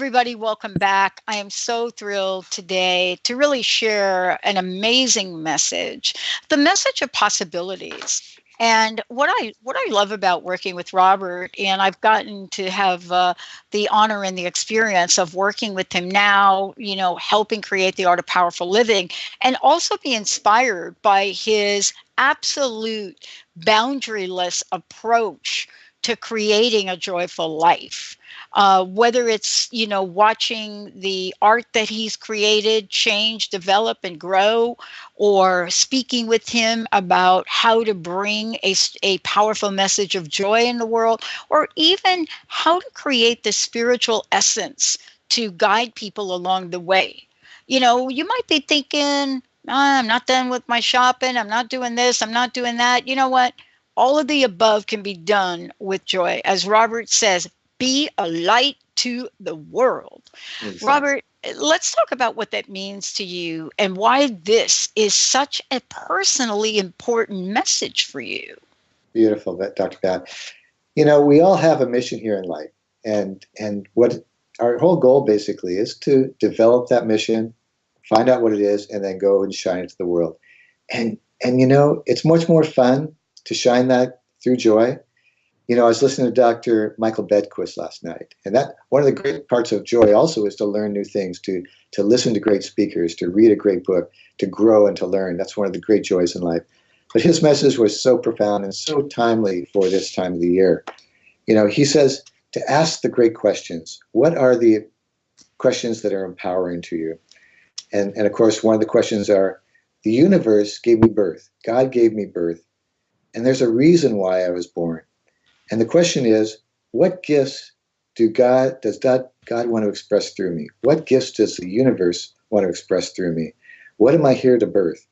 Everybody, welcome back. I am so thrilled today to really share an amazing message, the message of possibilities. And what I love about working with Robert, and I've gotten to have the honor and the experience of working with him now, helping create the art of powerful living, and also be inspired by his absolute boundaryless approach to creating a joyful life. Whether it's watching the art that he's created change, develop, and grow, or speaking with him about how to bring a powerful message of joy in the world, or even how to create the spiritual essence to guide people along the way. You might be thinking, I'm not done with my shopping, I'm not doing this, I'm not doing that. You know what? All of the above can be done with joy. As Robert says, be a light to the world. Exactly. Robert, let's talk about what that means to you and why this is such a personally important message for you. Beautiful, Dr. Pat. We all have a mission here in life, and what our whole goal basically is to develop that mission, find out what it is, and then go and shine it to the world. And it's much more fun to shine that through joy. I was listening to Dr. Michael Bedquist last night, and that one of the great parts of joy also is to learn new things, to listen to great speakers, to read a great book, to grow and to learn. That's one of the great joys in life. But his message was so profound and so timely for this time of the year. He says to ask the great questions. What are the questions that are empowering to you? And of course, one of the questions are, the universe gave me birth. God gave me birth. And there's a reason why I was born. And the question is, what gifts does God want to express through me? What gifts does the universe want to express through me? What am I here to birth?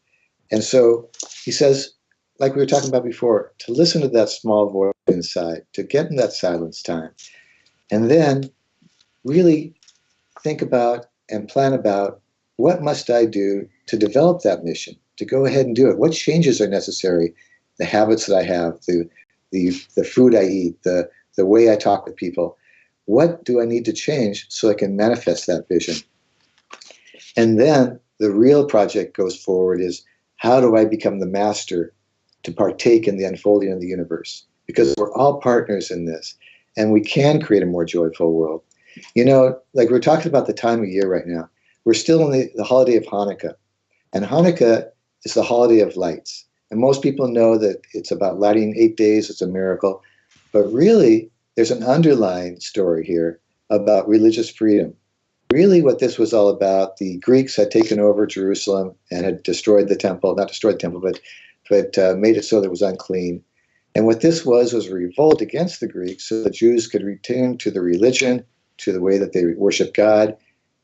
And so he says, like we were talking about before, to listen to that small voice inside, to get in that silence time, and then really think about and plan about, what must I do to develop that mission, to go ahead and do it? What changes are necessary? The habits that I have, the food I eat, the way I talk with people. What do I need to change so I can manifest that vision? And then the real project goes forward is, how do I become the master to partake in the unfolding of the universe? Because we're all partners in this, and we can create a more joyful world. Like we're talking about the time of year right now, we're still in the holiday of Hanukkah. And Hanukkah is the holiday of lights. And most people know that it's about lighting 8 days, it's a miracle. But really, there's an underlying story here about religious freedom. Really, what this was all about, the Greeks had taken over Jerusalem and had destroyed the temple, not destroyed the temple, but made it so that it was unclean. And what this was a revolt against the Greeks so the Jews could return to the religion, to the way that they worship God.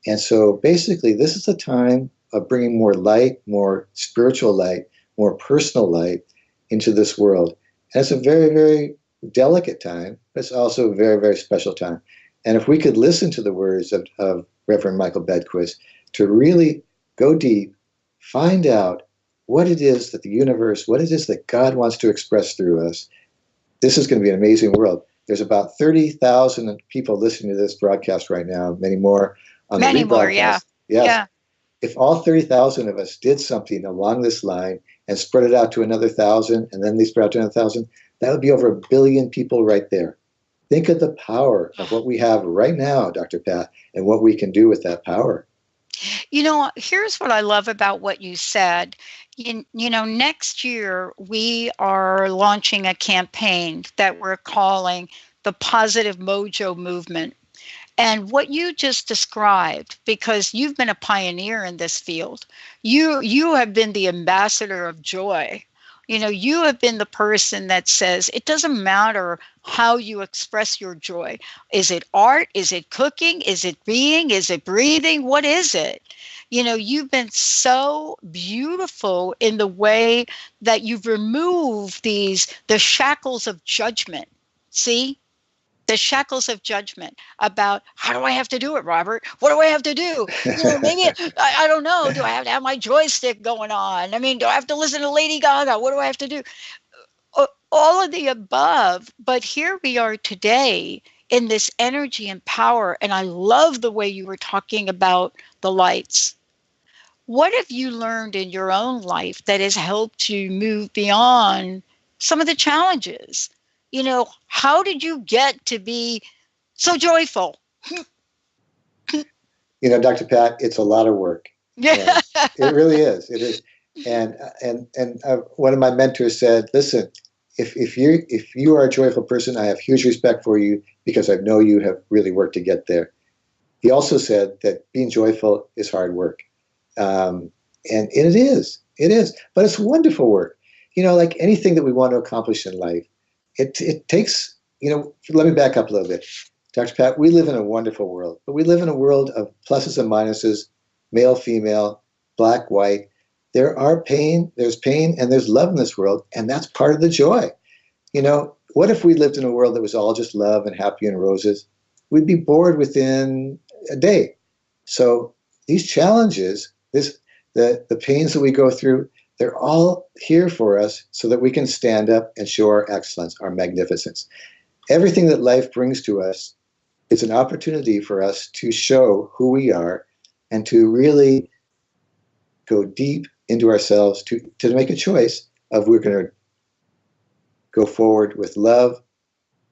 And so basically, this is a time of bringing more light, more spiritual light, more personal light into this world. And it's a very, very delicate time, but it's also a very, very special time. And if we could listen to the words of Reverend Michael Bedquist to really go deep, find out what it is that the universe, what it is that God wants to express through us, this is going to be an amazing world. There's about 30,000 people listening to this broadcast right now, many more on the Many more, yeah. rebroadcast. Yes. Yeah. If all 30,000 of us did something along this line and spread it out to another 1,000, and then they spread out to another 1,000, that would be over 1 billion people right there. Think of the power of what we have right now, Dr. Pat, and what we can do with that power. Here's what I love about what you said. Next year we are launching a campaign that we're calling the Positive Mojo Movement. And what you just described, because you've been a pioneer in this field, you have been the ambassador of joy. You have been the person that says it doesn't matter how you express your joy. Is it art? Is it cooking? Is it being? Is it breathing? What is it? You've been so beautiful in the way that you've removed the shackles of judgment. See? The shackles of judgment about, how do I have to do it, Robert? What do I have to do? Maybe I don't know. Do I have to have my joystick going on? I mean, do I have to listen to Lady Gaga? What do I have to do? All of the above. But here we are today in this energy and power. And I love the way you were talking about the lights. What have you learned in your own life that has helped you move beyond some of the challenges? How did you get to be so joyful? Dr. Pat, it's a lot of work, Yeah. and it really is. It is, and one of my mentors said, "Listen, if you are a joyful person, I have huge respect for you because I know you have really worked to get there." He also said that being joyful is hard work, and it is, but it's wonderful work. Like anything that we want to accomplish in life, it takes. Let me back up a little bit. Dr. Pat, we live in a wonderful world, but we live in a world of pluses and minuses, male, female, black, white. There's pain, and there's love in this world, and that's part of the joy. What if we lived in a world that was all just love and happy and roses? We'd be bored within a day. So these challenges, the pains that we go through, they're all here for us so that we can stand up and show our excellence, our magnificence. Everything that life brings to us is an opportunity for us to show who we are and to really go deep into ourselves to make a choice of we're going to go forward with love,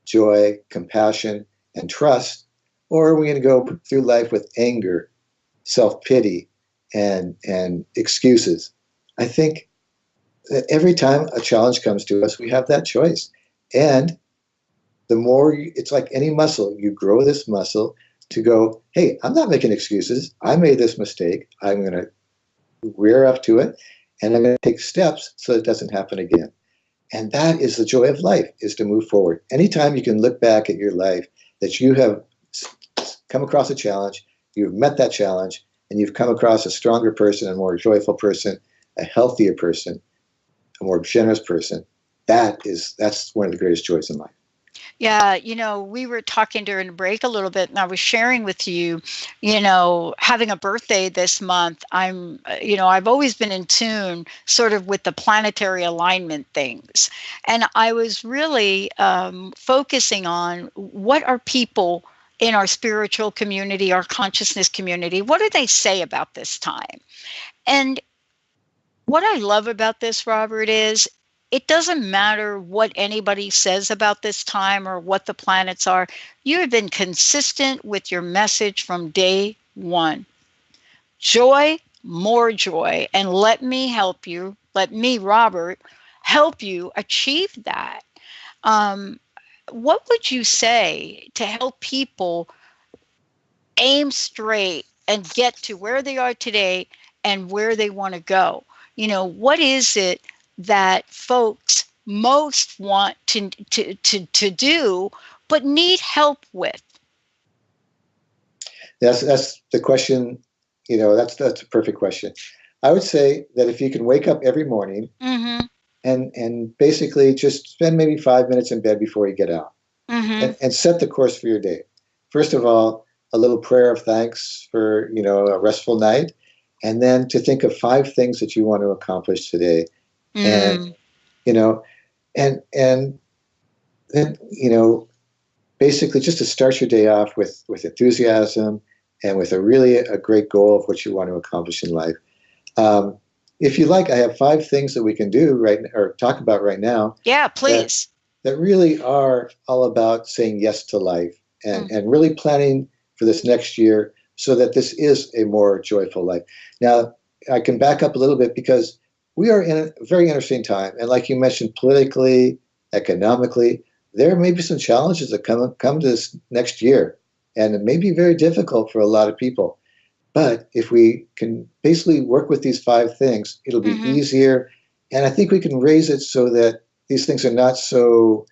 joy, compassion, and trust, or are we going to go through life with anger, self-pity, and excuses? I think that every time a challenge comes to us, we have that choice. And the more it's like any muscle, you grow this muscle to go, hey, I'm not making excuses. I made this mistake. I'm going to rear up to it, and I'm going to take steps so it doesn't happen again. And that is the joy of life, is to move forward. Anytime you can look back at your life, that you have come across a challenge, you've met that challenge, and you've come across a stronger person, a more joyful person, a healthier person, a more generous person, that's one of the greatest joys in life. Yeah, we were talking during the break a little bit, and I was sharing with you, having a birthday this month. I've always been in tune sort of with the planetary alignment things. And I was really focusing on what are people in our spiritual community, our consciousness community, what do they say about this time? And what I love about this, Robert, is it doesn't matter what anybody says about this time or what the planets are. You have been consistent with your message from day one. Joy, more joy. And let me help you, let me, Robert, help you achieve that. Um, what would you say to help people aim straight and get to where they are today and where they want to go? What is it that folks most want to do but need help with? That's the question. That's a perfect question. I would say that if you can wake up every morning Mm-hmm. and basically just spend maybe 5 minutes in bed before you get out, Mm-hmm. and set the course for your day. First of all, a little prayer of thanks for a restful night, and then to think of 5 things that you want to accomplish today, and Mm. you know, and then basically just to start your day off with enthusiasm and with a great goal of what you want to accomplish in life. Um, if you like, I have 5 things that we can do or talk about right now Yeah, that please. that really are all about saying yes to life Mm. and really planning for this next year so that this is a more joyful life. Now, I can back up a little bit because we are in a very interesting time. And like you mentioned, politically, economically, there may be some challenges that come to this next year. And it may be very difficult for a lot of people. But if we can basically work with these 5 things, it'll be Mm-hmm. easier. And I think we can raise it so that these things are not so,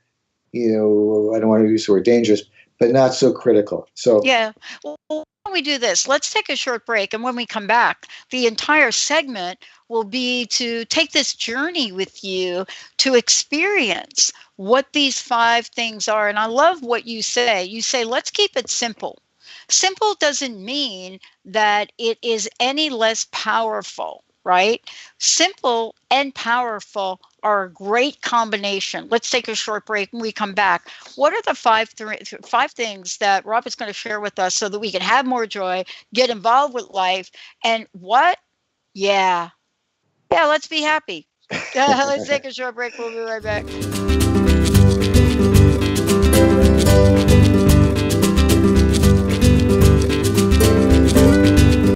I don't want to use the word dangerous, but not so critical. So, Yeah. Well, why don't we do this? Let's take a short break. And when we come back, the entire segment will be to take this journey with you to experience what these 5 things are. And I love what you say. You say, let's keep it simple. Simple doesn't mean that it is any less powerful. right? Simple and powerful are a great combination. Let's take a short break. When we come back, what are the five things that Robert's going to share with us so that we can have more joy, get involved with life, and what? Yeah, yeah, let's be happy. Let's take a short break. We'll be right back.